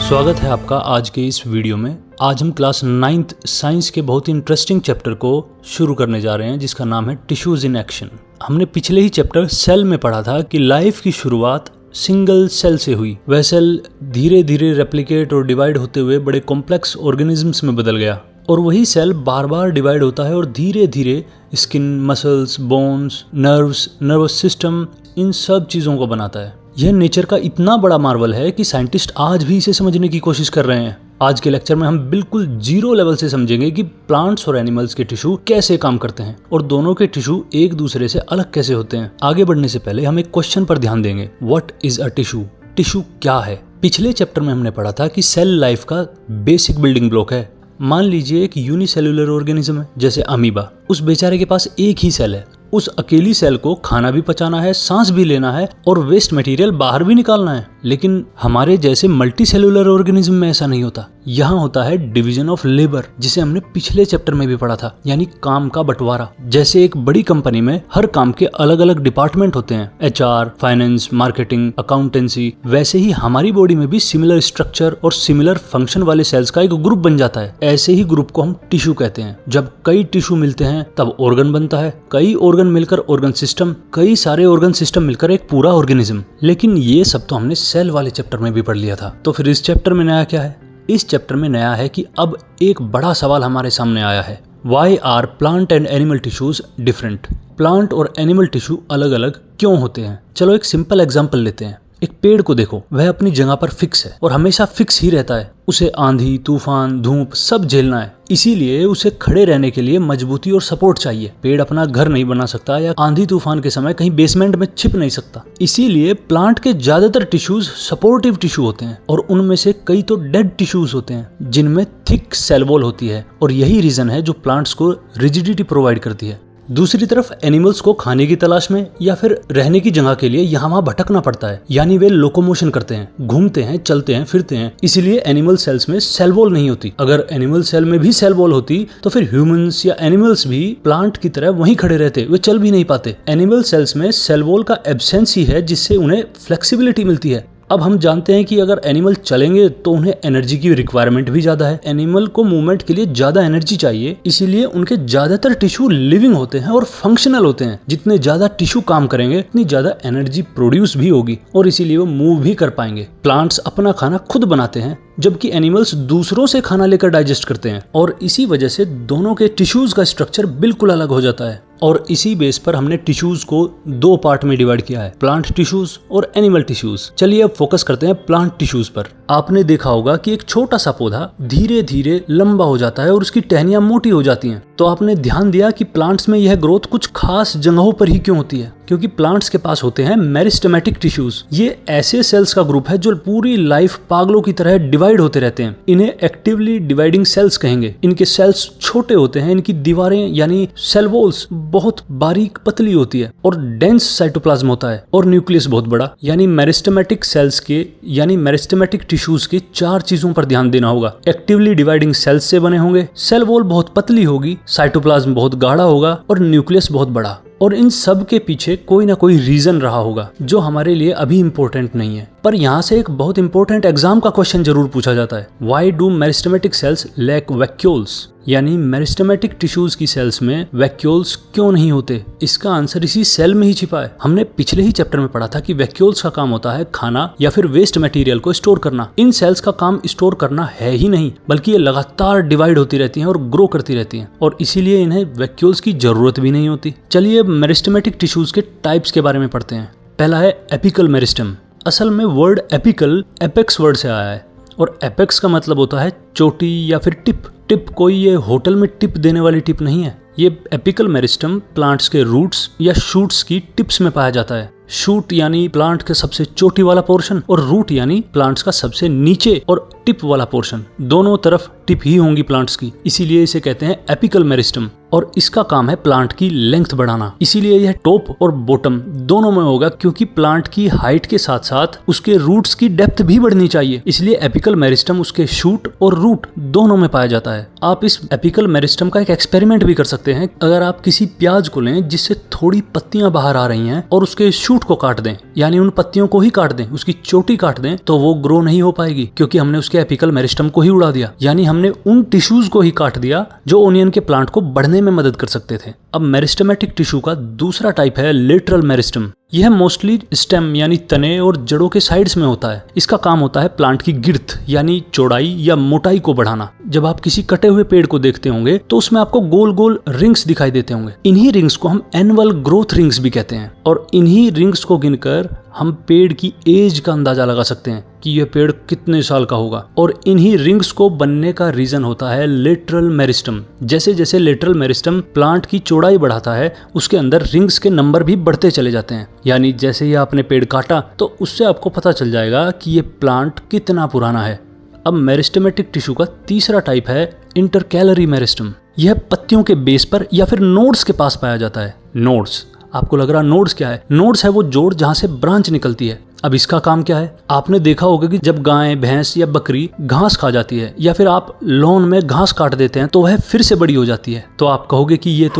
स्वागत है आपका आज के इस वीडियो में। आज हम क्लास 9th साइंस के बहुत ही इंटरेस्टिंग चैप्टर को शुरू करने जा रहे हैं जिसका नाम है टिश्यूज इन एक्शन। हमने पिछले ही चैप्टर सेल में पढ़ा था कि लाइफ की शुरुआत सिंगल सेल से हुई। वह सेल धीरे धीरे रेप्लिकेट और डिवाइड होते हुए बड़े कॉम्प्लेक्स ऑर्गेनिजम्स में बदल गया और वही सेल बार बार डिवाइड होता है और धीरे धीरे skin, muscles, bones, nerves, nervous system, इन सब चीज़ों को बनाता है। यह नेचर का इतना बड़ा मार्वल है कि साइंटिस्ट आज भी इसे समझने की कोशिश कर रहे हैं। आज के लेक्चर में हम बिल्कुल जीरो लेवल से समझेंगे कि प्लांट्स और एनिमल्स के टिश्यू कैसे काम करते हैं और दोनों के टिश्यू एक दूसरे से अलग कैसे होते हैं। आगे बढ़ने से पहले हम एक क्वेश्चन पर ध्यान देंगे, what is a tissue? Tissue क्या है? पिछले चैप्टर में हमने पढ़ा था कि सेल लाइफ का बेसिक बिल्डिंग ब्लॉक है। मान लीजिए एक यूनिसेल्युलर ऑर्गेनिज्म है जैसे अमीबा। उस बेचारे के पास एक ही सेल है। उस अकेली सेल को खाना भी पचाना है, सांस भी लेना है और वेस्ट मटेरियल बाहर भी निकालना है। लेकिन हमारे जैसे मल्टी सेल्युलर ऑर्गेनिज्म में ऐसा नहीं होता। यहाँ होता है डिवीजन ऑफ लेबर, जिसे हमने पिछले चैप्टर में भी पढ़ा था, यानी काम का बंटवारा। जैसे एक बड़ी कंपनी में हर काम के अलग अलग डिपार्टमेंट होते हैं, HR, फाइनेंस, मार्केटिंग, अकाउंटेंसी, वैसे ही हमारी बॉडी में भी सिमिलर स्ट्रक्चर और सिमिलर फंक्शन वाले सेल्स का एक ग्रुप बन जाता है। ऐसे ही ग्रुप को हम टिश्यू कहते हैं। जब कई टिश्यू मिलते हैं तब ऑर्गन बनता है, कई ऑर्गन मिलकर ऑर्गन सिस्टम, कई सारे ऑर्गन सिस्टम मिलकर एक पूरा ऑर्गेनिज्म। लेकिन ये सब तो हमने सेल वाले चैप्टर में भी पढ़ लिया था। तो फिर इस चैप्टर में नया क्या है? इस चैप्टर में नया है कि अब एक बड़ा सवाल हमारे सामने आया है, why are plant and animal tissues different? Plant और एनिमल टिश्यू अलग अलग क्यों होते हैं? चलो एक सिंपल एग्जांपल लेते हैं। एक पेड़ को देखो, वह अपनी जगह पर फिक्स है और हमेशा फिक्स ही रहता है। उसे आंधी, तूफान, धूप सब झेलना है, इसीलिए उसे खड़े रहने के लिए मजबूती और सपोर्ट चाहिए। पेड़ अपना घर नहीं बना सकता या आंधी तूफान के समय कहीं बेसमेंट में छिप नहीं सकता। इसीलिए प्लांट के ज्यादातर टिश्यूज सपोर्टिव टिश्यू होते हैं और उनमें से कई तो डेड टिश्यूज होते हैं जिनमें थिक सेल वॉल होती है और यही रीजन है जो प्लांट्स को रिजिडिटी प्रोवाइड करती है। दूसरी तरफ एनिमल्स को खाने की तलाश में या फिर रहने की जगह के लिए यहाँ वहाँ भटकना पड़ता है, यानी वे लोकोमोशन करते हैं, घूमते हैं, चलते हैं, फिरते हैं। इसीलिए एनिमल सेल्स में सेल वॉल नहीं होती। अगर एनिमल सेल में भी सेल वॉल होती तो फिर ह्यूमंस या एनिमल्स भी प्लांट की तरह वहीं खड़े रहते, वे चल भी नहीं पाते। एनिमल सेल्स में सेल वॉल का एब्सेंस ही है जिससे उन्हें फ्लेक्सिबिलिटी मिलती है। अब हम जानते हैं कि अगर एनिमल चलेंगे तो उन्हें एनर्जी की रिक्वायरमेंट भी ज्यादा है। एनिमल को मूवमेंट के लिए ज्यादा एनर्जी चाहिए, इसीलिए उनके ज्यादातर टिश्यू लिविंग होते हैं और फंक्शनल होते हैं। जितने ज्यादा टिश्यू काम करेंगे उतनी ज्यादा एनर्जी प्रोड्यूस भी होगी और इसीलिए वो मूव भी कर पाएंगे। प्लांट्स अपना खाना खुद बनाते हैं जबकि एनिमल्स दूसरों से खाना लेकर डाइजेस्ट करते हैं और इसी वजह से दोनों के टिश्यूज का स्ट्रक्चर बिल्कुल अलग हो जाता है। और इसी बेस पर हमने टिश्यूज को दो पार्ट में डिवाइड किया है, प्लांट टिश्यूज और एनिमल टिश्यूज। चलिए अब फोकस करते हैं प्लांट टिश्यूज पर। आपने देखा होगा कि एक छोटा सा पौधा धीरे धीरे लंबा हो जाता है और उसकी टहनियां मोटी हो जाती हैं। तो आपने ध्यान दिया कि प्लांट्स में यह ग्रोथ कुछ खास जगहों पर ही क्यों होती है? क्योंकि प्लांट्स के पास होते हैं मेरिस्टेमेटिक टिश्यूज। ये ऐसे सेल्स का ग्रुप है जो पूरी लाइफ पागलों की तरह डिवाइड होते रहते हैं। इन्हें एक्टिवली डिवाइडिंग सेल्स कहेंगे। इनके सेल्स छोटे होते हैं, इनकी दीवारें यानी सेल वॉल्स बहुत बारीक पतली होती है और डेंस साइटोप्लाज्म होता है और न्यूक्लियस बहुत बड़ा। यानी मेरिस्टेमेटिक सेल्स के यानी मेरिस्टेमेटिक टिश्यूज के चार चीजों पर ध्यान देना होगा। एक्टिवली डिवाइडिंग सेल्स से बने होंगे, सेल वॉल बहुत पतली होगी, साइटोप्लाज्म बहुत गाढ़ा होगा और न्यूक्लियस बहुत बड़ा। और इन सब के पीछे कोई ना कोई रीजन रहा होगा जो हमारे लिए अभी इम्पोर्टेंट नहीं है। पर यहाँ से एक बहुत इंपॉर्टेंट एग्जाम का क्वेश्चन जरूर पूछा जाता है, why do meristematic cells lack vacuoles? यानी मेरिस्टेमेटिक टिश्यूज की सेल्स में वैक्यूल्स क्यों नहीं होते? इसका आंसर इसी सेल में ही छिपा है। हमने पिछले ही चैप्टर में पढ़ा था कि वैक्यूल्स का काम होता है खाना या फिर वेस्ट मटेरियल को स्टोर करना। इन सेल्स का काम स्टोर करना है ही नहीं, बल्कि ये लगातार डिवाइड होती रहती हैं और ग्रो करती रहती हैं और इसीलिए इन्हें वैक्यूल्स की जरूरत भी नहीं होती। चलिए अब मेरिस्टेमेटिक टिश्यूज के टाइप्स के बारे में पढ़ते हैं। पहला है एपिकल मेरिस्टेम। असल में वर्ड एपिकल एपेक्स वर्ड से आया है और एपेक्स का मतलब होता है चोटी या फिर टिप। टिप कोई ये होटल में टिप देने वाली टिप नहीं है। ये एपिकल मेरिस्टेम प्लांट्स के रूट्स या शूट्स की टिप्स में पाया जाता है। शूट यानी प्लांट के सबसे चोटी वाला पोर्शन और रूट यानी प्लांट्स का सबसे नीचे और टिप वाला पोर्शन। दोनों तरफ टिप ही होंगी प्लांट्स की, इसीलिए इसे कहते हैं एपिकल मेरिस्टेम। और इसका काम है प्लांट की लेंथ बढ़ाना। इसीलिए यह टॉप और बॉटम दोनों में होगा, क्योंकि प्लांट की हाइट के साथ साथ उसके रूट्स की डेप्थ भी बढ़नी चाहिए। इसलिए एपिकल मेरिस्टम उसके शूट और रूट दोनों में पाया जाता है। आप इस एपिकल मेरिस्टम का एक एक्सपेरिमेंट भी कर सकते हैं। अगर आप किसी प्याज को लें जिससे थोड़ी पत्तियां बाहर आ रही हैं और उसके शूट को काट दें, यानी उन पत्तियों को ही काट दें, उसकी चोटी काट दें, तो वो ग्रो नहीं हो पाएगी, क्योंकि हमने उसके एपिकल मेरिस्टम को ही उड़ा दिया। यानी हमने उन टिश्यूज को ही काट दिया जो ओनियन के प्लांट को बढ़ने में मदद कर सकते थे। अब मेरिस्टेमेटिक टिश्यू का दूसरा टाइप है लेटरल मेरिस्टम। यह मोस्टली स्टेम यानी तने और जड़ों के साइड्स में होता है। इसका काम होता है प्लांट की गिर्थ यानी चौड़ाई या मोटाई को बढ़ाना। जब आप किसी कटे हुए पेड़ को देखते होंगे तो उसमें आपको गोल गोल रिंग्स दिखाई देते होंगे। इन्हीं रिंग्स को हम एनुअल ग्रोथ रिंग्स भी कहते हैं, और इन्हीं रिंग्स को गिनकर हम पेड़ की एज का अंदाजा लगा सकते हैं कि यह पेड़ कितने साल का होगा। और इन्हीं रिंग्स को बनने का रीजन होता है लेटरल मेरिस्टम। जैसे जैसे लेटरल मेरिस्टम प्लांट की चौड़ाई बढ़ाता है, उसके अंदर रिंग्स के नंबर भी बढ़ते चले जाते हैं। यानी जैसे ही आपने पेड़ काटा तो उससे आपको पता चल जाएगा कि ये प्लांट कितना पुराना है। अब मेरिस्टेमेटिक टिश्यू का तीसरा टाइप है इंटरकैलरी मेरिस्टम। यह पत्तियों के बेस पर या फिर नोड्स के पास पाया जाता है। नोड्स, आपको लग रहा नोड्स क्या है? नोड्स है वो जोड़ जहां से ब्रांच निकलती है। अब इसका काम क्या है? आपने देखा होगा कि जब गाय, भैंस या बकरी घास खा जाती है या फिर आप लॉन में घास काट देते हैं तो वह फिर से बड़ी हो जाती है। तो आप कहोगे कि ये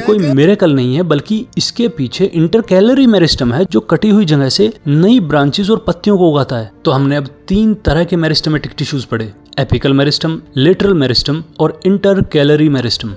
कोई मिरेकल नहीं है, बल्कि इसके पीछे इंटरकैलरी मेरिस्टम है जो कटी हुई जगह से नई ब्रांचेस और पत्तियों को उगाता है। तो हमने अब 3 तरह के मेरिस्टेमेटिक टिश्यूज पढ़े: एपिकल मेरिस्टम, लेटरल मेरिस्टम और इंटरकैलरी मेरिस्टम।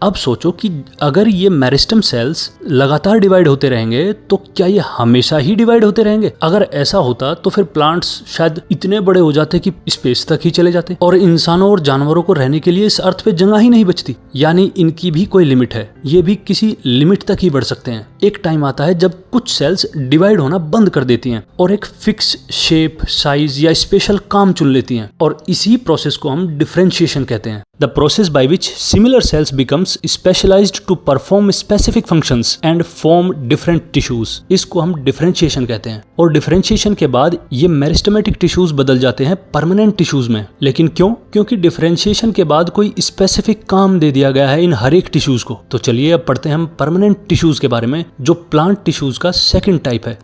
अब सोचो कि अगर ये मेरिस्टम सेल्स लगातार डिवाइड होते रहेंगे तो क्या ये हमेशा ही डिवाइड होते रहेंगे? अगर ऐसा होता तो फिर प्लांट्स शायद इतने बड़े हो जाते कि स्पेस तक ही चले जाते और इंसानों और जानवरों को रहने के लिए इस अर्थ पे जगह ही नहीं बचती। यानी इनकी भी कोई लिमिट है, ये भी किसी लिमिट तक ही बढ़ सकते हैं। एक टाइम आता है जब कुछ सेल्स डिवाइड होना बंद कर देती हैं और एक फिक्स शेप, साइज या स्पेशल काम चुन लेती हैं, और इसी प्रोसेस को हम डिफरेंशिएशन कहते हैं। The process by which similar cells becomes specialized to perform specific functions and form different tissues, इसको हम differentiation कहते हैं। और differentiation के बाद ये मेरिस्टेमेटिक टिश्यूज बदल जाते हैं परमानेंट टिश्यूज में। लेकिन क्यों? क्योंकि differentiation के बाद कोई स्पेसिफिक काम दे दिया गया है इन हर एक टिश्यूज को। तो चलिए अब पढ़ते हैं हम परमानेंट टिश्यूज के बारे में, जो प्लांट टिश्यूज का सेकंड टाइप है।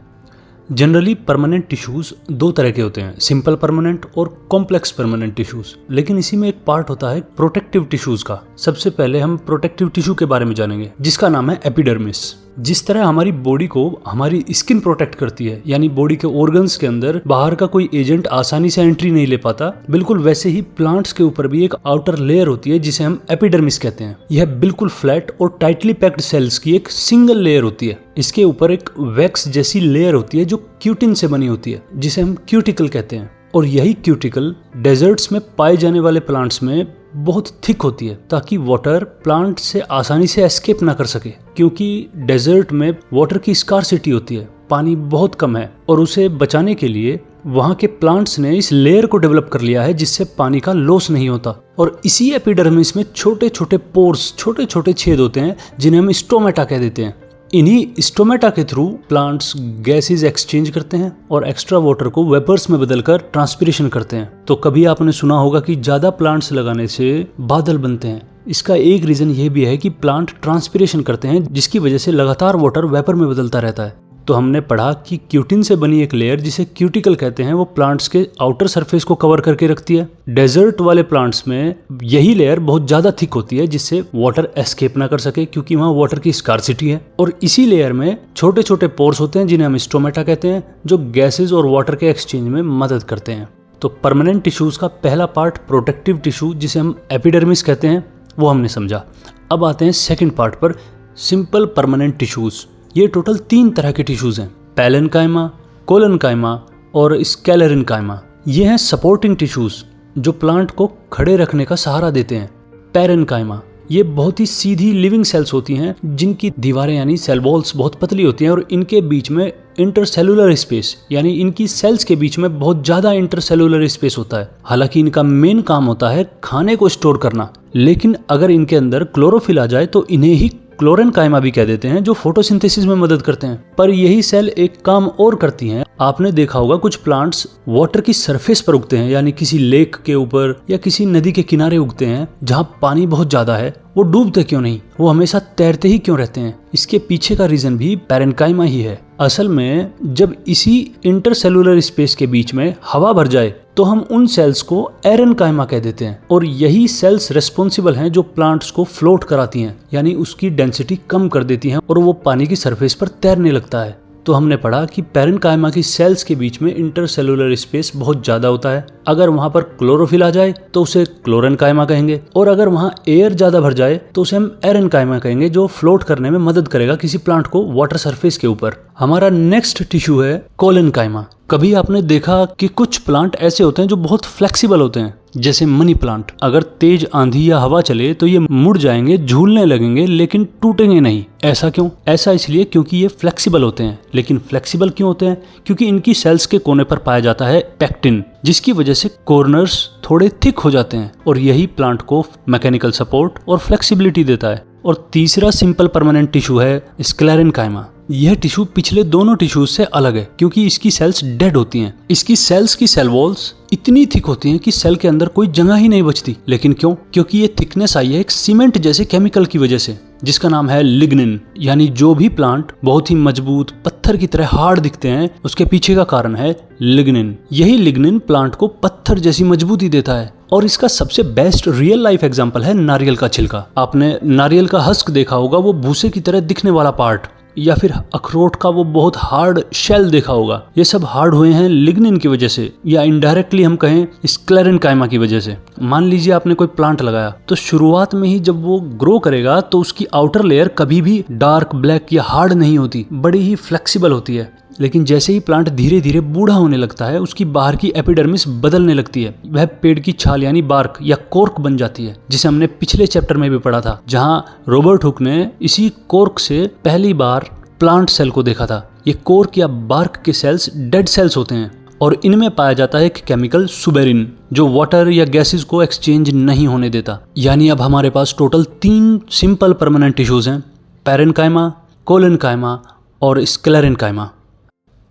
जनरली परमानेंट टिश्यूज 2 तरह के होते हैं, सिंपल परमानेंट और कॉम्प्लेक्स परमानेंट टिश्यूज। लेकिन इसी में एक पार्ट होता है प्रोटेक्टिव टिश्यूज का। सबसे पहले हम प्रोटेक्टिव टिश्यू के बारे में जानेंगे, जिसका नाम है एपिडर्मिस। जिस तरह हमारी बॉडी को हमारी स्किन प्रोटेक्ट करती है, यानी बॉडी के ऑर्गन्स के अंदर बाहर का कोई एजेंट आसानी से एंट्री नहीं ले पाता, बिल्कुल वैसे ही प्लांट्स के ऊपर भी एक आउटर लेयर होती है जिसे हम एपिडर्मिस कहते हैं। यह बिल्कुल फ्लैट और टाइटली पैक्ड सेल्स की एक सिंगल लेयर होती है। इसके ऊपर एक वैक्स जैसी लेयर होती है जो क्यूटिन से बनी होती है, जिसे हम क्यूटिकल कहते हैं। और यही क्यूटिकल डेजर्ट्स में पाए जाने वाले प्लांट्स में बहुत थिक होती है, ताकि वाटर प्लांट से आसानी से एस्केप ना कर सके। क्योंकि डेजर्ट में वाटर की स्कार्सिटी होती है, पानी बहुत कम है, और उसे बचाने के लिए वहाँ के प्लांट्स ने इस लेयर को डेवलप कर लिया है जिससे पानी का लॉस नहीं होता। और इसी एपिडर्मिस में छोटे छोटे पोर्स, छोटे छोटे छेद होते हैं जिन्हें हम स्टोमेटा कह देते हैं। इन्हीं स्टोमेटा के थ्रू प्लांट्स गैसेस एक्सचेंज करते हैं और एक्स्ट्रा वाटर को वेपर्स में बदलकर ट्रांसपिरेशन करते हैं। तो कभी आपने सुना होगा कि ज्यादा प्लांट्स लगाने से बादल बनते हैं। इसका एक रीजन ये भी है कि प्लांट ट्रांसपिरेशन करते हैं, जिसकी वजह से लगातार वाटर वेपर में बदलता रहता है। तो हमने पढ़ा कि क्यूटिन से बनी एक लेयर जिसे क्यूटिकल कहते हैं, वो प्लांट्स के आउटर सरफेस को कवर करके रखती है। डेजर्ट वाले प्लांट्स में यही लेयर बहुत ज्यादा थिक होती है जिससे वाटर एस्केप ना कर सके, क्योंकि वहाँ वाटर की स्कार्सिटी है। और इसी लेयर में छोटे छोटे पोर्स होते हैं जिन्हें हम स्टोमेटा कहते हैं, जो गैसेज और वाटर के एक्सचेंज में मदद करते हैं। तो परमानेंट टिश्यूज का पहला पार्ट प्रोटेक्टिव टिश्यू, जिसे हम एपिडर्मिस कहते हैं, वो हमने समझा। अब आते हैं सेकेंड पार्ट पर, सिंपल परमानेंट टिश्यूज। ये टोटल 3 तरह के टिश्यूज हैं, पैलेनकाइमा, कोलनकाइमा और स्केलेरेनकाइमा। ये हैं सपोर्टिंग टिश्यूज जो प्लांट को खड़े रखने का सहारा देते हैं। पैरेनकाइमा, ये बहुत ही सीधी लिविंग सेल्स होती हैं जिनकी दीवारें यानी सेल वॉल्स बहुत पतली होती हैं और इनके बीच में इंटरसेलुलर स्पेस, यानी इनकी सेल्स के बीच में बहुत ज्यादा इंटरसेलुलर स्पेस होता है। हालांकि इनका मेन काम होता है खाने को स्टोर करना, लेकिन अगर इनके अंदर क्लोरोफिल आ जाए तो इन्हें ही क्लोरेनकाइमा भी कह देते हैं, जो फोटोसिंथेसिस में मदद करते हैं। पर यही सेल एक काम और करती हैं। आपने देखा होगा कुछ प्लांट्स वाटर की सरफेस पर उगते हैं, यानी किसी लेक के ऊपर या किसी नदी के किनारे उगते हैं जहाँ पानी बहुत ज्यादा है। वो डूबते क्यों नहीं, वो हमेशा तैरते ही क्यों रहते हैं? इसके पीछे का रीजन भी पैरेन्काइमा ही है। असल में जब इसी इंटरसेलुलर स्पेस के बीच में हवा भर जाए तो हम उन सेल्स को एरेनकाइमा कह देते हैं, और यही सेल्स रेस्पॉन्सिबल हैं जो प्लांट्स को फ्लोट कराती हैं, यानी उसकी डेंसिटी कम कर देती हैं और वो पानी की सरफेस पर तैरने लगता है। तो हमने पढ़ा कि पैरेन्काइमा की सेल्स के बीच में इंटरसेलुलर स्पेस बहुत ज्यादा होता है। अगर वहां पर क्लोरोफिल आ जाए तो उसे क्लोरेनकाइमा कहेंगे, और अगर वहां एयर ज्यादा भर जाए तो उसे हम एरेनकाइमा कहेंगे, जो फ्लोट करने में मदद करेगा किसी प्लांट को वाटर सरफेस के ऊपर। हमारा नेक्स्ट टिश्यू है कोलेनकाइमा। कभी आपने देखा कि कुछ प्लांट ऐसे होते हैं जो बहुत फ्लेक्सिबल होते हैं, जैसे मनी प्लांट। अगर तेज आंधी या हवा चले तो ये मुड़ जाएंगे, झूलने लगेंगे, लेकिन टूटेंगे नहीं। ऐसा क्यों? ऐसा इसलिए क्योंकि ये फ्लेक्सिबल होते हैं। लेकिन फ्लेक्सिबल क्यों होते हैं? क्योंकि इनकी सेल्स के कोने पर पाया जाता है पैक्टिन, जिसकी वजह से कॉर्नर्स थोड़े थिक हो जाते हैं, और यही प्लांट को मैकेनिकल सपोर्ट और फ्लेक्सिबिलिटी देता है। और तीसरा सिंपल परमानेंट टिश्यू है स्क्लेरेनकाइमा। यह टिश्यू पिछले दोनों टिश्यूज से अलग है क्योंकि इसकी सेल्स डेड होती हैं। इसकी सेल्स की सेल वॉल्स इतनी थिक होती हैं कि सेल के अंदर कोई जगह ही नहीं बचती। लेकिन क्यों? क्योंकि ये थिकनेस आई है एक सीमेंट जैसे केमिकल की वजह से, जिसका नाम है लिग्निन। यानी जो भी प्लांट बहुत ही मजबूत पत्थर की तरह हार्ड दिखते हैं, उसके पीछे का कारण है लिग्निन। यही लिग्निन प्लांट को पत्थर जैसी मजबूती देता है। और इसका सबसे बेस्ट रियल लाइफ एग्जांपल है नारियल का छिलका। आपने नारियल का हस्क देखा होगा, वो भूसे की तरह दिखने वाला पार्ट, या फिर अखरोट का वो बहुत हार्ड शेल देखा होगा। ये सब हार्ड हुए हैं लिग्निन की वजह से, या इनडायरेक्टली हम कहें स्क्लेरेनकाइमा की वजह से। मान लीजिए आपने कोई प्लांट लगाया, तो शुरुआत में ही जब वो ग्रो करेगा तो उसकी आउटर लेयर कभी भी डार्क ब्लैक या हार्ड नहीं होती, बड़ी ही फ्लेक्सिबल होती है। लेकिन जैसे ही प्लांट धीरे धीरे बूढ़ा होने लगता है, उसकी बाहर की एपिडर्मिस बदलने लगती है। वह पेड़ की छाल यानी बार्क या कोर्क बन जाती है, जिसे हमने पिछले चैप्टर में भी पढ़ा था, जहां रॉबर्ट हुक ने इसी कोर्क से पहली बार प्लांट सेल को देखा था। ये कोर्क या बार्क के सेल्स डेड सेल्स होते हैं, और इनमें पाया जाता है एक केमिकल सुबेरिन, जो वाटर या गैसेस को एक्सचेंज नहीं होने देता। यानी अब हमारे पास टोटल 3 सिंपल परमानेंट टिश्यूज हैं, पैरेन्काइमा, कोलेनकाइमा और स्क्लेरेनकाइमा।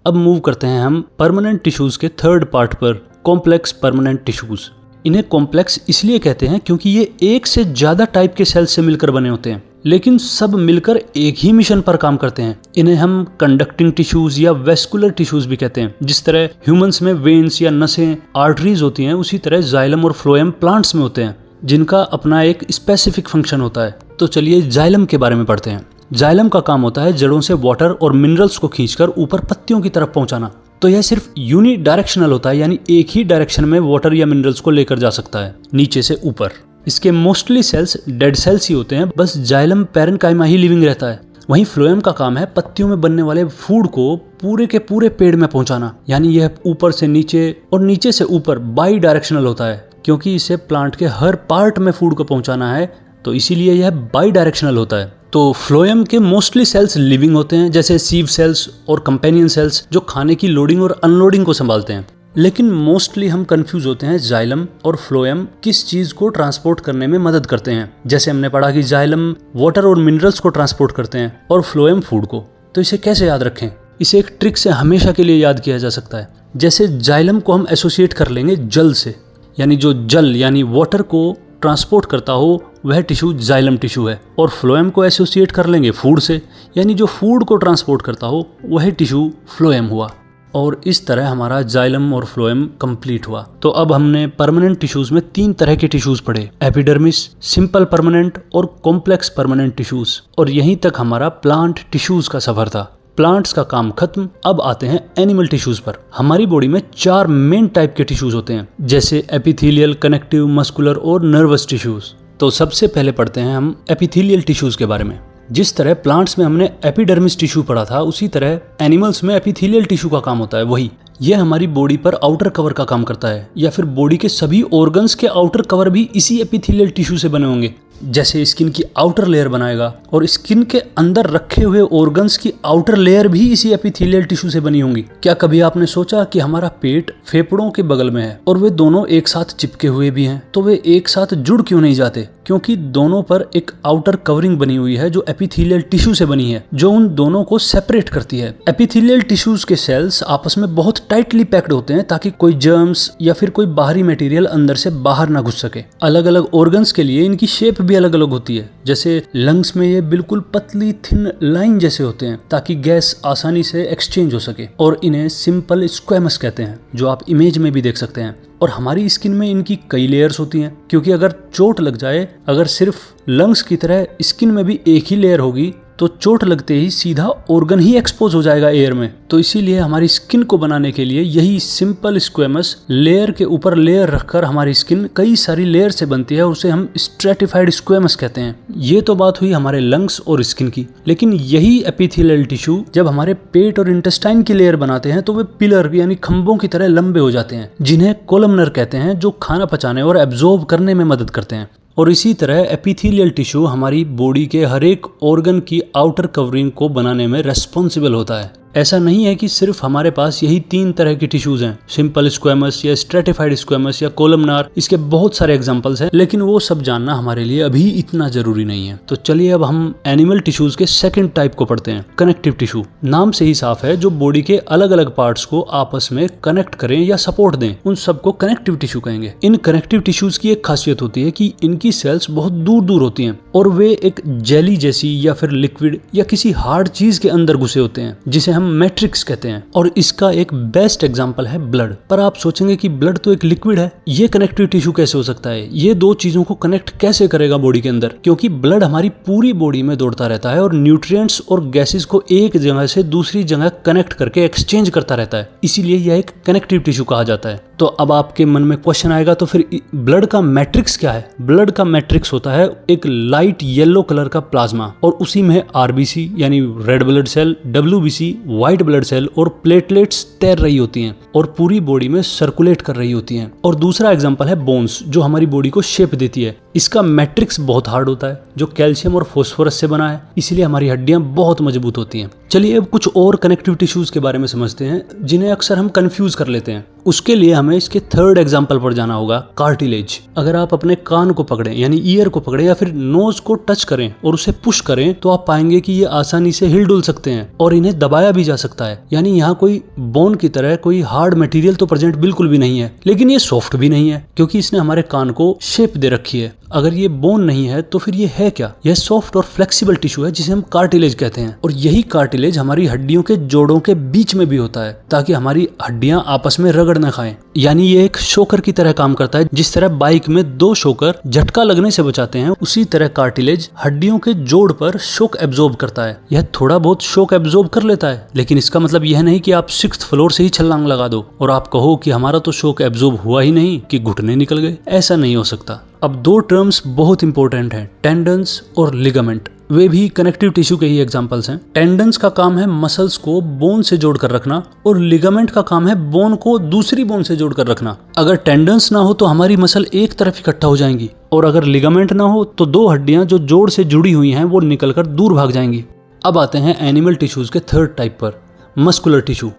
अब मूव करते हैं हम परमानेंट टिश्यूज के थर्ड पार्ट पर, कॉम्प्लेक्स परमानेंट टिश्यूज। इन्हें कॉम्प्लेक्स इसलिए कहते हैं क्योंकि ये एक से ज्यादा टाइप के सेल्स से मिलकर बने होते हैं, लेकिन सब मिलकर एक ही मिशन पर काम करते हैं। इन्हें हम कंडक्टिंग टिश्यूज या वेस्कुलर टिश्यूज भी कहते हैं। जिस तरह ह्यूमंस में वेन्स या नसें, आर्टरीज होती हैं, उसी तरह जाइलम और फ्लोएम प्लांट्स में होते हैं, जिनका अपना एक स्पेसिफिक फंक्शन होता है। तो चलिए जाइलम के बारे में पढ़ते हैं। जाइलम का काम होता है जड़ों से वाटर और मिनरल्स को खींचकर ऊपर पत्तियों की तरफ पहुंचाना। तो यह सिर्फ यूनि डायरेक्शनल होता है, यानी एक ही डायरेक्शन में वाटर या मिनरल्स को लेकर जा सकता है, नीचे से ऊपर। इसके मोस्टली सेल्स डेड सेल्स ही होते हैं, बस जाइलम पैरेन्काइमा ही लिविंग रहता है। वहीं फ्लोएम का काम है पत्तियों में बनने वाले फूड को पूरे के पूरे पेड़ में पहुंचाना, यानी यह ऊपर से नीचे और नीचे से ऊपर बाई डायरेक्शनल होता है, क्योंकि इसे प्लांट के हर पार्ट में फूड को पहुंचाना है, तो इसीलिए यह बाई डायरेक्शनल होता है। तो फ्लोएम के मोस्टली सेल्स लिविंग होते हैं, जैसे सीव सेल्स और कंपेनियन सेल्स, जो खाने की लोडिंग और अनलोडिंग को संभालते हैं। लेकिन मोस्टली हम कंफ्यूज होते हैं जाइलम और फ्लोएम किस चीज को ट्रांसपोर्ट करने में मदद करते हैं। जैसे हमने पढ़ा कि जाइलम वाटर और मिनरल्स को ट्रांसपोर्ट करते हैं और फ्लोएम फूड को। तो इसे कैसे याद रखें? इसे एक ट्रिक से हमेशा के लिए याद किया जा सकता है। जैसे जाइलम को हम एसोसिएट कर लेंगे जल से, यानी जो जल यानी वाटर को ट्रांसपोर्ट करता हो वह टिश्यू जाइलम टिश्यू है, और फ्लोएम को एसोसिएट कर लेंगे फूड से, यानी जो फूड को ट्रांसपोर्ट करता हो वह टिश्यू फ्लोएम हुआ। और इस तरह हमारा जाइलम और फ्लोएम कंप्लीट हुआ। तो अब हमने परमानेंट टिश्यूज में 3 तरह के टिश्यूज पढ़े, एपिडर्मिस, सिंपल परमानेंट और कॉम्प्लेक्स परमानेंट टिश्यूज। और यहीं तक हमारा प्लांट टिश्यूज का सफर था। प्लांट्स का काम खत्म, अब आते हैं एनिमल टिश्यूज पर। हमारी बॉडी में 4 मेन टाइप के टिश्यूज होते हैं, जैसे एपिथेलियल, कनेक्टिव, मस्कुलर और नर्वस टिश्यूज। तो सबसे पहले पढ़ते हैं हम एपिथेलियल टिश्यूज के बारे में। जिस तरह प्लांट्स में हमने एपिडर्मिस टिश्यू पढ़ा था, उसी तरह एनिमल्स में एपिथेलियल टिश्यू का काम होता है वही। यह हमारी बॉडी पर आउटर कवर का काम करता है, या फिर बॉडी के सभी ऑर्गन्स के आउटर कवर भी इसी एपिथेलियल टिश्यू से बने होंगे। जैसे स्किन की आउटर लेयर बनाएगा, और स्किन के अंदर रखे हुए ऑर्गन्स की आउटर लेयर भी इसी एपिथेलियल टिश्यू से बनी होंगी। क्या कभी आपने सोचा कि हमारा पेट फेफड़ों के बगल में है और वे दोनों एक साथ चिपके हुए भी हैं, तो वे एक साथ जुड़ क्यों नहीं जाते? क्योंकि दोनों पर एक आउटर कवरिंग बनी हुई है जो एपिथेलियल टिश्यू से बनी है, जो उन दोनों को सेपरेट करती है। एपिथेलियल टिश्यूज के सेल्स आपस में बहुत टाइटली पैक्ड होते हैं ताकि कोई जर्म्स या फिर कोई बाहरी मटेरियल अंदर से बाहर ना घुस सके। अलग अलग ऑर्गन्स के लिए इनकी शेप भी अलग अलग होती है। जैसे लंग्स में ये बिल्कुल पतली थिन लाइन जैसे होते हैं ताकि गैस आसानी से एक्सचेंज हो सके, और इन्हें सिंपल स्क्वैमस कहते हैं, जो आप इमेज में भी देख सकते हैं। और हमारी स्किन में इनकी कई लेयर्स होती हैं, क्योंकि अगर चोट लग जाए, अगर सिर्फ लंग्स की तरह स्किन में भी एक ही लेयर होगी तो चोट लगते ही सीधा ऑर्गन ही एक्सपोज हो जाएगा एयर में। तो इसीलिए हमारी स्किन को बनाने के लिए यही सिंपल स्क्वैमस लेयर के ऊपर लेयर रखकर हमारी स्किन कई सारी लेयर से बनती है, और उसे हम स्ट्रेटिफाइड स्क्वैमस कहते हैं। ये तो बात हुई हमारे लंग्स और स्किन की, लेकिन यही एपिथेलियल टिश्यू जब हमारे पेट और इंटेस्टाइन की लेयर बनाते हैं तो वे पिलर यानी खंभों की तरह लंबे हो जाते हैं, जिन्हें कोलमनर कहते हैं, जो खाना पचाने और एब्जॉर्ब करने में मदद करते हैं। और इसी तरह एपिथेलियल टिश्यू हमारी बॉडी के हर एक ऑर्गन की आउटर कवरिंग को बनाने में रेस्पॉन्सिबल होता है। ऐसा नहीं है कि सिर्फ हमारे पास यही 3 तरह की टिश्यूज हैं, सिंपल स्क्वैमस या स्ट्रेटिफाइड स्क्वैमस या कोलमनार। इसके बहुत सारे एग्जांपल्स हैं, लेकिन वो सब जानना हमारे लिए अभी इतना जरूरी नहीं है। तो चलिए अब हम एनिमल टिश्यूज के सेकंड टाइप को पढ़ते हैं, कनेक्टिव टिश्यू। नाम से ही साफ है, जो बॉडी के अलग अलग पार्ट्स को आपस में कनेक्ट करें या सपोर्ट दें, उन सबको कनेक्टिव टिश्यू कहेंगे। इन कनेक्टिव टिश्यूज की एक खासियत होती है कि इनकी सेल्स बहुत दूर दूर होती हैं, और वे एक जेली जैसी या फिर लिक्विड या किसी हार्ड चीज के अंदर घुसे होते हैं, जिसे हम मैट्रिक्स कहते हैं। और इसका एक बेस्ट एग्जांपल है ब्लड। पर आप सोचेंगे कि ब्लड तो एक लिक्विड है, ये कनेक्टिव टिश्यू कैसे हो सकता है? ये दो चीजों को कनेक्ट कैसे करेगा बॉडी के अंदर? क्योंकि ब्लड हमारी पूरी बॉडी में दौड़ता रहता है और न्यूट्रिएंट्स और गैसेस को एक जगह से दूसरी जगह कनेक्ट करके एक्सचेंज करता रहता है, इसीलिए यह एक कनेक्टिव टिश्यू कहा जाता है। तो अब आपके मन में क्वेश्चन आएगा, तो फिर ब्लड का मैट्रिक्स क्या है? ब्लड का मैट्रिक्स होता है एक लाइट येलो कलर का प्लाज्मा, और उसी में आरबीसी यानी red blood cell, WBC white blood cell और प्लेटलेट्स तैर रही होती हैं और पूरी बॉडी में सर्कुलेट कर रही होती हैं। और दूसरा एग्जांपल है बोन्स, जो हमारी बॉडी को शेप देती है। इसका मैट्रिक्स बहुत हार्ड होता है, जो कैल्शियम और फास्फोरस से बना है, इसलिए हमारी हड्डियां बहुत मजबूत होती हैं। चलिए अब कुछ और कनेक्टिव टिश्यूज के बारे में समझते हैं, जिन्हें अक्सर हम कंफ्यूज कर लेते हैं। उसके लिए हमें इसके थर्ड एग्जांपल पर जाना होगा, कार्टिलेज। अगर आप अपने कान को पकड़ें यानी ईयर को पकड़ें या फिर नोज को टच करें और उसे पुश करें, तो आप पाएंगे कि ये आसानी से हिल डुल सकते हैं और इन्हें दबाया भी जा सकता है। यानी यहाँ कोई बोन की तरह कोई हार्ड मटेरियल तो प्रेजेंट बिल्कुल भी नहीं है, लेकिन ये सॉफ्ट भी नहीं है, क्योंकि इसने हमारे कान को शेप दे रखी है। अगर ये बोन नहीं है तो फिर ये है क्या? यह सॉफ्ट और फ्लेक्सिबल टिश्यू है, जिसे हम कार्टिलेज कहते हैं। और यही कार्टिलेज हमारी हड्डियों के जोड़ों के बीच में भी होता है, ताकि हमारी हड्डियां आपस में रगड़ न खाएं। यानी ये एक शोकर की तरह काम करता है। जिस तरह बाइक में 2 शोकर झटका लगने से बचाते हैं, उसी तरह कार्टिलेज हड्डियों के जोड़ पर शॉक एब्जॉर्ब करता है। यह थोड़ा बहुत शॉक एब्जॉर्ब कर लेता है, लेकिन इसका मतलब यह नहीं कि आप 6th फ्लोर से ही छलांग लगा दो और आप कहो कि हमारा तो शॉक एब्जॉर्ब हुआ ही नहीं कि घुटने निकल गए। ऐसा नहीं हो सकता। अब 2 टर्म्स बहुत इंपॉर्टेंट हैं, टेंडन्स और लिगामेंट। वे भी कनेक्टिव टिश्यू के ही एग्जांपल्स हैं। टेंडन्स का काम है मसल्स को बोन से जोड़कर रखना, और लिगामेंट का काम है बोन को दूसरी बोन से जोड़कर रखना। अगर टेंडन्स ना हो तो हमारी मसल एक तरफ इकट्ठा हो जाएंगी, और अगर लिगामेंट ना हो तो 2 हड्डियां जो जोड़ से जुड़ी हुई हैं वो निकलकर दूर भाग जाएंगी। अब आते हैं एनिमल टिश्यूज के थर्ड टाइप पर, मस्कुलर टिश्यू।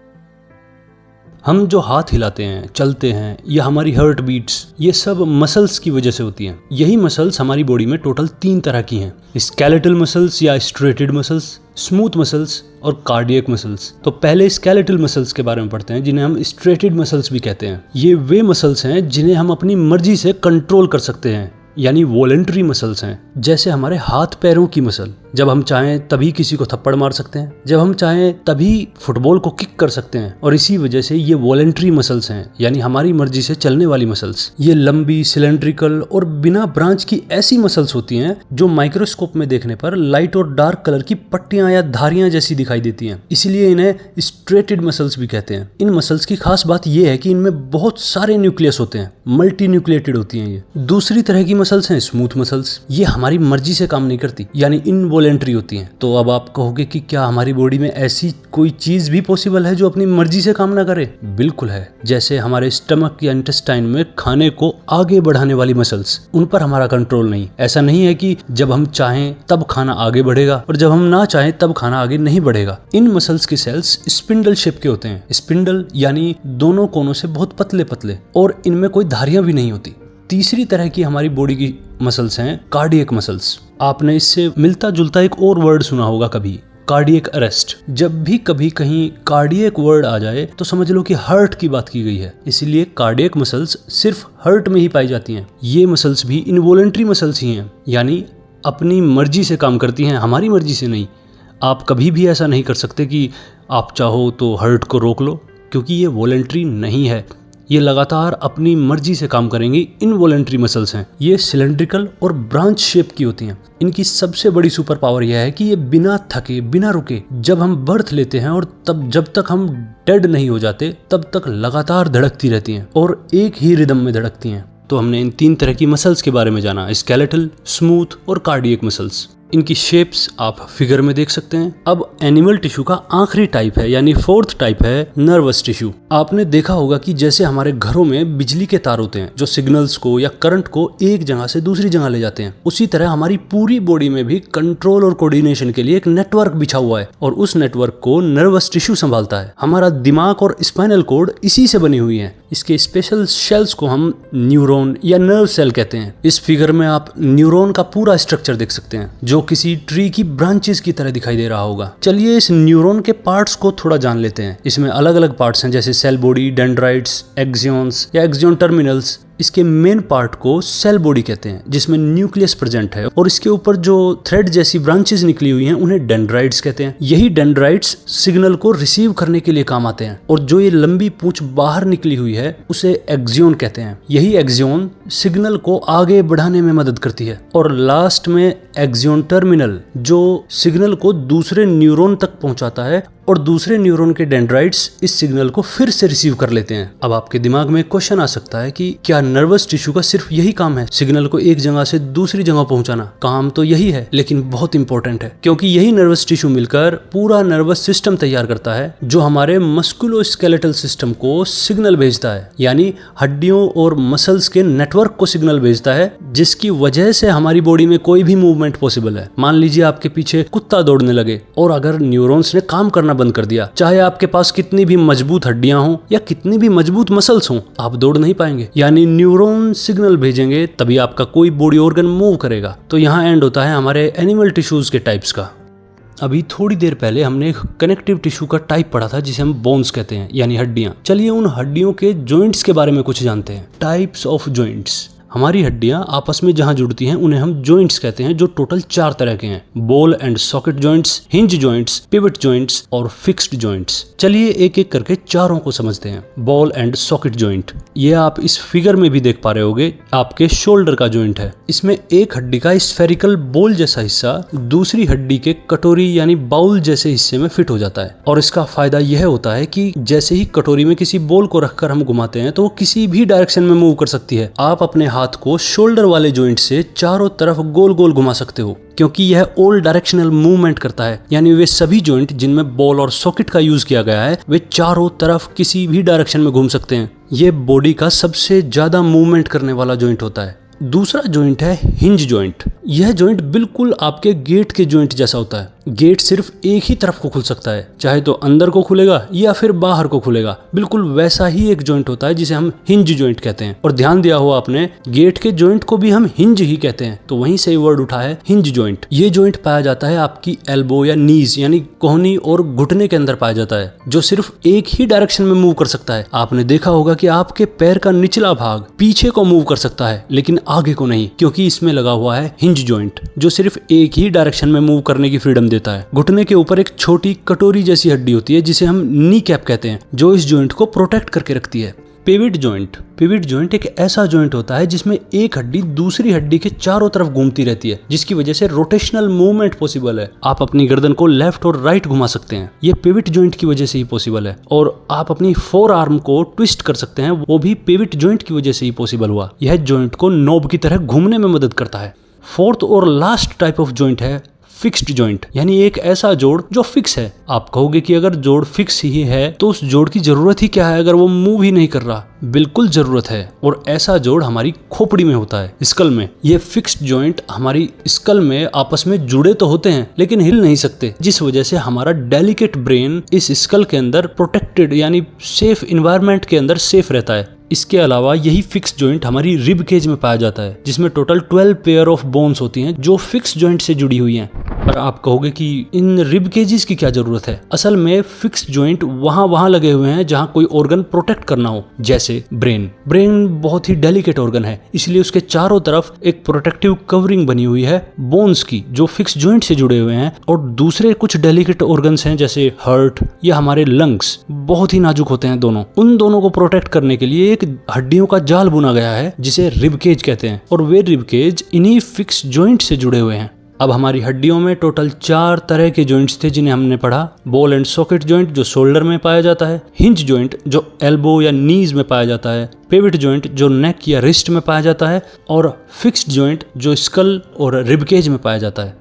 हम जो हाथ हिलाते हैं, चलते हैं, या हमारी हार्ट बीट्स, ये सब मसल्स की वजह से होती हैं। यही मसल्स हमारी बॉडी में टोटल 3 तरह की हैं, स्केलेटल मसल्स या स्ट्रेटेड मसल्स, स्मूथ मसल्स और कार्डियक मसल्स। तो पहले स्केलेटल मसल्स के बारे में पढ़ते हैं, जिन्हें हम स्ट्रेटेड मसल्स भी कहते हैं। ये वे मसल्स हैं जिन्हें हम अपनी मर्जी से कंट्रोल कर सकते हैं, यानी वॉलंटरी मसल्स हैं। जैसे हमारे हाथ पैरों की मसल, जब हम चाहें तभी किसी को थप्पड़ मार सकते हैं, जब हम चाहें तभी फुटबॉल को किक कर सकते हैं, और इसी वजह से ये वॉलंटरी मसल्स हैं, यानी हमारी मर्जी से चलने वाली मसल्स। ये लंबी, सिलेंड्रिकल और बिना ब्रांच की ऐसी मसल्स होती हैं जो माइक्रोस्कोप में देखने पर लाइट और डार्क कलर की पट्टियां या धारियां जैसी दिखाई देती हैं, इसीलिए इन्हें स्ट्रेटेड मसल्स भी कहते हैं। इन मसल्स की खास बात यह है कि इनमें बहुत सारे न्यूक्लियस होते हैं, मल्टी न्यूक्लिएटेड होती हैं ये। दूसरी तरह की मसल्स हैं स्मूथ मसल्स। ये हमारी मर्जी से काम नहीं करती, यानी इनवॉलेंट्री होती हैं। तो अब आप कहोगे कि क्या हमारी बॉडी में ऐसी कोई चीज भी पॉसिबल है जो अपनी मर्जी से काम ना करे? बिल्कुल है। जैसे हमारे स्टमक या इंटेस्टाइन में खाने को आगे बढ़ाने वाली मसल्स, उन पर हमारा कंट्रोल नहीं। ऐसा नहीं है कि जब हम चाहें तब खाना आगे बढ़ेगा और जब हम ना चाहें तब खाना आगे नहीं बढ़ेगा। इन मसल्स के सेल्स स्पिंडल शेप के होते हैं। स्पिंडल यानी दोनों कोनों से बहुत पतले पतले, और इनमें कोई धारियां भी नहीं होती। तीसरी तरह की हमारी बॉडी की मसल्स हैं कार्डियक मसल्स। आपने इससे मिलता जुलता एक और वर्ड सुना होगा कभी, कार्डियक अरेस्ट। जब भी कभी कहीं कार्डियक वर्ड आ जाए तो समझ लो कि हार्ट की बात की गई है। इसीलिए कार्डियक मसल्स सिर्फ हार्ट में ही पाई जाती हैं। ये मसल्स भी इनवॉलंटरी मसल्स ही हैं, यानी अपनी मर्जी से काम करती हैं, हमारी मर्जी से नहीं। आप कभी भी ऐसा नहीं कर सकते कि आप चाहो तो हार्ट को रोक लो, क्योंकि ये वॉलंटरी नहीं है। ये लगातार अपनी मर्जी से काम करेंगी। इनवॉलंटरी मसल्स हैं, ये सिलेंड्रिकल और ब्रांच शेप की होती हैं। इनकी सबसे बड़ी सुपर पावर यह है कि ये बिना थके बिना रुके जब हम बर्थ लेते हैं और तब जब तक हम डेड नहीं हो जाते तब तक लगातार धड़कती रहती हैं और एक ही रिदम में धड़कती हैं। तो हमने इन 3 तरह की मसल्स के बारे में जाना, स्केलेटल, स्मूथ और कार्डियक मसल्स। इनकी शेप्स आप फिगर में देख सकते हैं। अब एनिमल टिश्यू का आखिरी टाइप है, यानी 4th टाइप है नर्वस टिश्यू। आपने देखा होगा कि जैसे हमारे घरों में बिजली के तार होते हैं जो सिग्नल्स को या करंट को एक जगह से दूसरी जगह ले जाते हैं, उसी तरह हमारी पूरी बॉडी में भी कंट्रोल और कोऑर्डिनेशन के लिए एक नेटवर्क बिछा हुआ है और उस नेटवर्क को नर्वस टिश्यू संभालता है। हमारा दिमाग और स्पाइनल कोड इसी से बनी हुई है। इसके स्पेशल शेल्स को हम न्यूरॉन या नर्व सेल कहते हैं। इस फिगर में आप न्यूरॉन का पूरा स्ट्रक्चर देख सकते हैं जो किसी ट्री की ब्रांचेस की तरह दिखाई दे रहा होगा। चलिए इस न्यूरॉन के पार्ट्स को थोड़ा जान लेते हैं। इसमें अलग अलग पार्ट्स हैं, जैसे सेल बॉडी, डेंड्राइट्स, एक्सियॉन्स या एक्सियॉन टर्मिनल्स। इसके मेन पार्ट को सेल बॉडी कहते हैं, जिसमें न्यूक्लियस प्रेजेंट है और इसके ऊपर जो थ्रेड जैसी ब्रांचेस निकली हुई हैं उन्हें डेंड्राइट्स कहते हैं। यही डेंड्राइट्स सिग्नल को रिसीव करने के लिए काम आते हैं और जो ये लंबी पूंछ बाहर निकली हुई है उसे एक्सियॉन कहते हैं। यही एक्सियॉन सिग्नल को आगे बढ़ाने में मदद करती है। और लास्ट में एक्सियॉन टर्मिनल जो सिग्नल को दूसरे न्यूरॉन तक पहुंचाता है और दूसरे न्यूरॉन के डेंड्राइट्स इस सिग्नल को फिर से रिसीव कर लेते हैं। अब आपके दिमाग में क्वेश्चन आ सकता है कि क्या नर्वस टिश्यू का सिर्फ यही काम है, सिग्नल को एक जगह से दूसरी जगह पहुंचाना? काम तो यही है, लेकिन बहुत इंपॉर्टेंट है, क्योंकि यही नर्वस टिश्यू मिलकर पूरा नर्वस सिस्टम तैयार करता है जो हमारे मस्कुलोस्केलेटल सिस्टम को सिग्नल भेजता है, यानी हड्डियों और मसल्स के नेटवर्क को सिग्नल भेजता है, जिसकी वजह से हमारी बॉडी में कोई भी मूवमेंट पॉसिबल है। मान लीजिए आपके पीछे कुत्ता दौड़ने लगे और अगर न्यूरॉन्स ने काम करना बंद कर दिया, चाहे आपके पास कितनी भी मजबूत हड्डियां हों या कितनी भी मजबूत मसल्स हों, आप दौड़ नहीं पाएंगे। यानी न्यूरॉन सिग्नल भेजेंगे तभी आपका कोई बॉडी ऑर्गन मूव करेगा। तो यहाँ एंड होता है हमारे एनिमल टिश्यूज के टाइप्स का। अभी थोड़ी देर पहले हमने एक कनेक्टिव टिश्यू का टाइप पढ़ा था जिसे हम बोन्स कहते हैं, यानी हड्डियां। चलिए उन हड्डियों के जॉइंट्स के बारे में कुछ जानते हैं। Types of joints. हमारी हड्डियां आपस में जहां जुड़ती हैं उन्हें हम जॉइंट्स कहते हैं, जो टोटल 4 तरह के हैं: ball and socket joints, hinge joints, pivot joints और फिक्स्ड जॉइंट्स। चलिए एक एक करके चारों को समझते हैं। बॉल एंड सॉकेट जॉइंट, ये आप इस फिगर में भी देख पा रहे होगे, आपके शोल्डर का जॉइंट है। इसमें एक हड्डी का स्फेरिकल बॉल जैसा हिस्सा दूसरी हड्डी के कटोरी यानी बाउल जैसे हिस्से में फिट हो जाता है और इसका फायदा यह होता है कि जैसे ही कटोरी में किसी बॉल को रखकर हम घुमाते हैं तो वो किसी भी डायरेक्शन में मूव कर सकती है। आप अपने हाथ को शोल्डर वाले जॉइंट से चारों तरफ गोल गोल घुमा सकते हो, क्योंकि यह ऑल डायरेक्शनल मूवमेंट करता है। यानी वे सभी जॉइंट जिनमें बॉल और सॉकेट का यूज किया गया है वे चारों तरफ किसी भी डायरेक्शन में घूम सकते हैं। ये बॉडी का सबसे ज्यादा मूवमेंट करने वाला जॉइंट होता है। दूसरा जॉइंट है हिंज जॉइंट। यह जॉइंट बिल्कुल आपके गेट के जॉइंट जैसा होता है। गेट सिर्फ एक ही तरफ को खुल सकता है, चाहे तो अंदर को खुलेगा या फिर बाहर को खुलेगा। बिल्कुल वैसा ही एक जॉइंट होता है जिसे हम हिंज जॉइंट कहते हैं। और ध्यान दिया हो आपने, गेट के जॉइंट को भी हम हिंज ही कहते हैं, तो वहीं से वर्ड उठा है हिंज जॉइंट। ये जॉइंट पाया जाता है आपकी एल्बो या नीज यानी कोहनी और घुटने के अंदर पाया जाता है, जो सिर्फ एक ही डायरेक्शन में मूव कर सकता है। आपने देखा होगा कि आपके पैर का निचला भाग पीछे को मूव कर सकता है लेकिन आगे को नहीं, क्योंकि इसमें लगा हुआ है हिंज जॉइंट जो सिर्फ एक ही डायरेक्शन में मूव करने की फ्रीडम देता है। घुटने के ऊपर एक छोटी कटोरी जैसी हड्डी होती है जिसे हम नी कैप कहते हैं, जो इस जॉइंट को प्रोटेक्ट करके रखती है। Pivot joint. पिविट जॉइंट एक ऐसा जॉइंट होता है जिसमें एक हड्डी दूसरी हड्डी के चारों तरफ घूमती रहती है, जिसकी वजह से रोटेशनल मूवमेंट पॉसिबल है। आप अपनी गर्दन को लेफ्ट और राइट घुमा सकते हैं, ये पिविट जॉइंट की वजह से ही पॉसिबल है। और आप अपनी फोर आर्म को ट्विस्ट कर सकते हैं, वो भी पिविट जॉइंट की वजह से ही पॉसिबल हुआ। यह जॉइंट को नोब की तरह घूमने में मदद करता है। फोर्थ और लास्ट टाइप ऑफ जॉइंट है फिक्स्ड जॉइंट, यानी एक ऐसा जोड़ जो फिक्स है। आप कहोगे कि अगर जोड़ फिक्स ही है तो उस जोड़ की जरूरत ही क्या है अगर वो मूव ही नहीं कर रहा? बिल्कुल जरूरत है, और ऐसा जोड़ हमारी खोपड़ी में होता है, स्कल में। ये फिक्स्ड जॉइंट हमारी स्कल में आपस में जुड़े तो होते हैं लेकिन हिल नहीं सकते, जिस वजह से हमारा डेलिकेट ब्रेन इस स्कल के अंदर प्रोटेक्टेड यानी सेफ इन्वायरमेंट के अंदर सेफ रहता है। इसके अलावा यही फिक्स जॉइंट हमारी रिब केज में पाया जाता है, जिसमें टोटल 12 पेयर ऑफ बोन्स होती हैं जो फिक्स जॉइंट से जुड़ी हुई हैं। पर आप कहोगे कि इन रिब केजेस की क्या जरूरत है? असल में फिक्स जॉइंट वहां लगे हुए हैं जहां कोई ऑर्गन प्रोटेक्ट करना हो, जैसे ब्रेन। ब्रेन बहुत ही डेलिकेट ऑर्गन है, इसलिए उसके चारों तरफ एक प्रोटेक्टिव कवरिंग बनी हुई है बोन्स की, जो फिक्स जॉइंट से जुड़े हुए हैं। और दूसरे कुछ डेलिकेट ऑर्गन्स हैं जैसे हार्ट या हमारे लंग्स, बहुत ही नाजुक होते हैं दोनों। उन दोनों को प्रोटेक्ट करने के लिए एक हड्डियों का जाल बुना गया है जिसे रिब केज कहते हैं, और वे रिब केज इन्हीं फिक्स जॉइंट से जुड़े हुए हैं। अब हमारी हड्डियों में टोटल 4 तरह के जॉइंट्स थे जिन्हें हमने पढ़ा। बॉल एंड सॉकेट जॉइंट जो शोल्डर में पाया जाता है, हिंज जॉइंट जो एल्बो या नीज में पाया जाता है, पिवट जॉइंट जो नेक या रिस्ट में पाया जाता है, और फिक्स्ड जॉइंट जो स्कल और रिबकेज में पाया जाता है।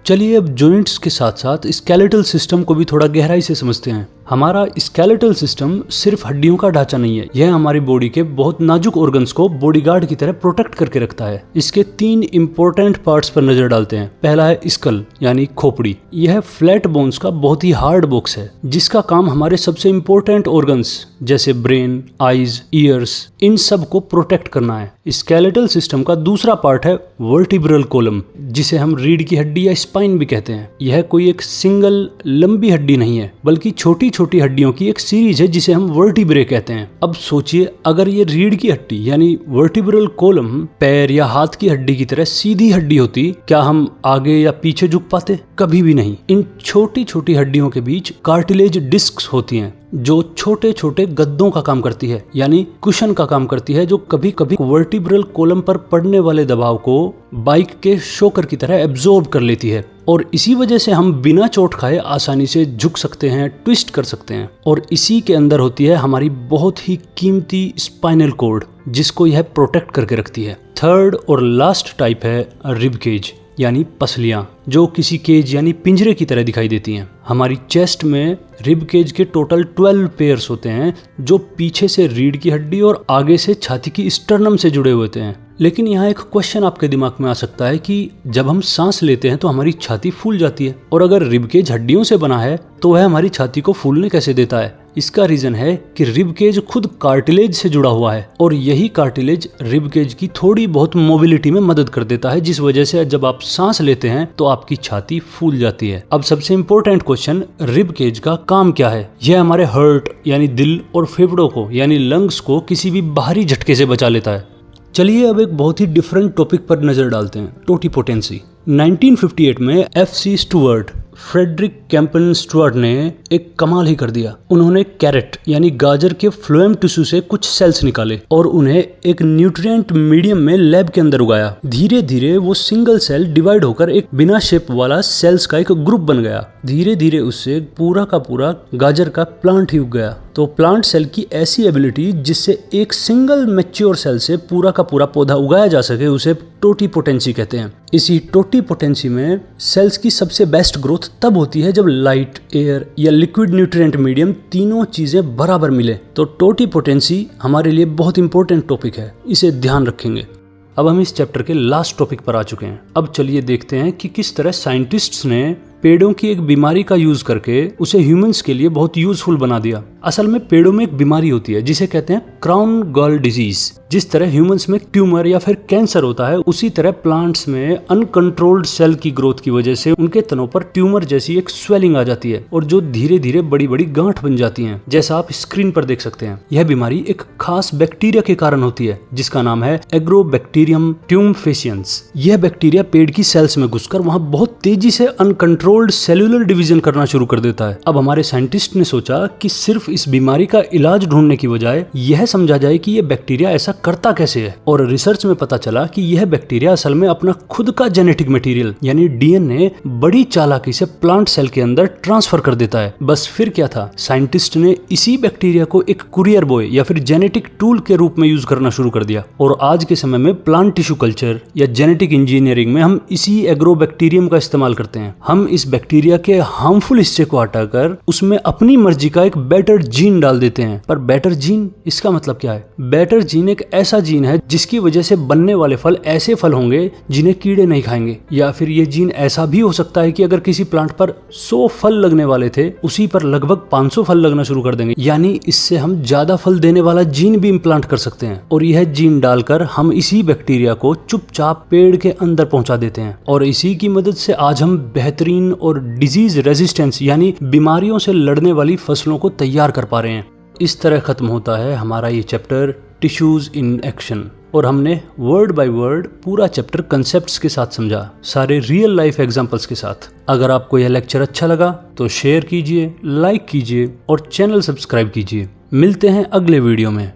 चलिए अब जॉइंट्स के साथ साथ स्केलेटल सिस्टम को भी थोड़ा गहराई से समझते हैं। हमारा स्केलेटल सिस्टम सिर्फ हड्डियों का ढांचा नहीं है, यह हमारी बॉडी के बहुत नाजुक ऑर्गन्स को बॉडीगार्ड की तरह प्रोटेक्ट करके रखता है। इसके 3 इंपॉर्टेंट पार्ट्स पर नजर डालते हैं। पहला है स्कल यानी खोपड़ी। यह फ्लैट बोन्स का बहुत ही हार्ड बॉक्स है जिसका काम हमारे सबसे इंपॉर्टेंट ऑर्गन्स जैसे ब्रेन, आईज, ईयर्स, इन सब को प्रोटेक्ट करना है। स्केलेटल सिस्टम का दूसरा पार्ट है वर्टिब्रल कॉलम, जिसे हम रीढ़ की हड्डी या स्पाइन भी कहते हैं। यह कोई एक सिंगल लंबी हड्डी नहीं है, बल्कि छोटी छोटी हड्डियों की एक सीरीज है जिसे हम वर्टिब्रे कहते हैं। अब सोचिए, अगर ये रीढ़ की हड्डी यानी वर्टिब्रल कॉलम पैर या हाथ की हड्डी की तरह सीधी हड्डी होती, क्या हम आगे या पीछे झुक पाते? कभी भी नहीं। इन छोटी छोटी हड्डियों के बीच कार्टिलेज डिस्क्स होती हैं जो छोटे छोटे गद्दों का काम करती है, यानी कुशन का काम करती है, जो कभी कभी वर्टिब्रल कॉलम पर पड़ने वाले दबाव को बाइक के शॉकर की तरह एब्जॉर्ब कर लेती है। और इसी वजह से हम बिना चोट खाए आसानी से झुक सकते हैं, ट्विस्ट कर सकते हैं। और इसी के अंदर होती है हमारी बहुत ही कीमती स्पाइनल कॉर्ड, जिसको यह प्रोटेक्ट करके रखती है। थर्ड और लास्ट टाइप है रिब केज यानी पसलियां, जो किसी केज यानी पिंजरे की तरह दिखाई देती हैं। हमारी चेस्ट में रिब केज के टोटल 12 पेयर्स होते हैं जो पीछे से रीढ़ की हड्डी और आगे से छाती की स्टर्नम से जुड़े होते हैं। लेकिन यहाँ एक क्वेश्चन आपके दिमाग में आ सकता है कि जब हम सांस लेते हैं तो हमारी छाती फूल जाती है, और अगर रिब केज हड्डियों से बना है तो वह हमारी छाती को फूलने कैसे देता है? इसका रीजन है कि रिब केज खुद कार्टिलेज से जुड़ा हुआ है, और यही कार्टिलेज रिब केज की थोड़ी बहुत मोबिलिटी में मदद कर देता है, जिस वजह से जब आप सांस लेते हैं तो आपकी छाती फूल जाती है। अब सबसे इम्पोर्टेंट क्वेश्चन, रिब केज का काम क्या है? यह हमारे हार्ट यानी दिल और फेफड़ों को यानी लंग्स को किसी भी बाहरी झटके से बचा लेता है। चलिए अब एक बहुत ही डिफरेंट टॉपिक पर नजर डालते हैं, टोटिपोटेंसी। 1958 में FC स्टुअर्ट, फ्रेडरिक कैंपन स्टुअर्ट ने एक कमाल ही कर दिया। उन्होंने कैरेट यानी गाजर के फ्लोएम टिश्यू से कुछ सेल्स निकाले और उन्हें एक न्यूट्रिएंट मीडियम में लैब के अंदर उगाया। धीरे धीरे वो सिंगल सेल डिवाइड होकर एक बिना शेप वाला सेल्स का एक ग्रुप बन गया। धीरे धीरे उससे पूरा का पूरा गाजर का प्लांट ही उग गया। तो प्लांट सेल की ऐसी एबिलिटी जिससे एक सिंगल मैच्योर सेल से पूरा का पूरा पौधा उगाया जा सके, उसे टोटिपोटेंसी कहते हैं। इसी टोटिपोटेंसी में सेल्स की सबसे बेस्ट ग्रोथ तब होती है जब लाइट, एयर या लिक्विड न्यूट्रिएंट मीडियम तीनों चीजें बराबर मिले। तो टोटिपोटेंसी हमारे लिए बहुत इंपॉर्टेंट टॉपिक है, इसे ध्यान रखेंगे। अब हम इस चैप्टर के लास्ट टॉपिक पर आ चुके हैं। अब चलिए देखते हैं कि किस तरह साइंटिस्ट्स ने पेड़ों की एक बीमारी का यूज करके उसे ह्यूमंस के लिए बहुत यूजफुल बना दिया। असल में पेड़ों में एक बीमारी होती है जिसे कहते हैं क्राउन गॉल डिजीज। जिस तरह ह्यूमंस में ट्यूमर या फिर कैंसर होता है, उसी तरह प्लांट्स में अनकंट्रोल्ड सेल की ग्रोथ की वजह से उनके तनों पर ट्यूमर जैसी एक स्वेलिंग आ जाती है, और जो धीरे धीरे बड़ी बड़ी गांठ बन जाती हैं, जैसा आप स्क्रीन पर देख सकते हैं। यह बीमारी एक खास बैक्टीरिया के कारण होती है जिसका नाम है एग्रोबैक्टीरियम ट्यूमफेसियंस। यह बैक्टीरिया पेड़ की सेल्स में घुसकर वहां बहुत तेजी से अनकंट्रोल्ड सेलुलर डिवीजन करना शुरू कर देता है। अब हमारे साइंटिस्ट ने सोचा कि सिर्फ इस बीमारी का इलाज ढूंढने की बजाय यह समझा जाए कि यह बैक्टीरिया ऐसा करता कैसे है। और रिसर्च में पता चला कि यह बैक्टीरिया असल में अपना खुद का जेनेटिक मटेरियल यानी डीएनए बड़ी चालाकी से प्लांट सेल के अंदर ट्रांसफर कर देता है। बस फिर क्या था, साइंटिस्ट ने इसी बैक्टीरिया को एक कुरियर बॉय या फिर जेनेटिक टूल के रूप में यूज करना शुरू कर दिया। और आज के समय में प्लांट टिश्यू कल्चर या जेनेटिक इंजीनियरिंग में हम इसी एग्रोबैक्टीरियम का इस्तेमाल करते हैं। हम इस बैक्टीरिया के हार्मफुल हिस्से को हटाकर उसमें अपनी मर्जी का एक बेटर जीन डाल देते हैं। पर बेटर जीन, इसका मतलब क्या है? बेटर जीन एक ऐसा जीन है जिसकी वजह से बनने वाले फल ऐसे फल होंगे जिन्हें कीड़े नहीं खाएंगे। या फिर ये जीन ऐसा भी हो सकता है कि अगर किसी प्लांट पर 100 फल लगने वाले थे, उसी पर लगभग 500 फल लगना शुरू कर देंगे। यानी इससे हम ज्यादा फल देने वाला जीन भी इम्प्लांट कर सकते हैं और यह जीन डालकर हम इसी बैक्टीरिया को चुपचाप पेड़ के अंदर पहुंचा देते हैं। और इसी की मदद से आज हम बेहतरीन और डिजीज रेजिस्टेंस यानी बीमारियों से लड़ने वाली फसलों को तैयार कर पा रहे हैं। इस तरह खत्म होता है हमारा ये चैप्टर टिश्यूज इन एक्शन। और हमने वर्ड बाय वर्ड पूरा चैप्टर कंसेप्ट्स के साथ समझा, सारे रियल लाइफ एग्जांपल्स के साथ। अगर आपको यह लेक्चर अच्छा लगा तो शेयर कीजिए, लाइक कीजिए और चैनल सब्सक्राइब कीजिए। मिलते हैं अगले वीडियो में।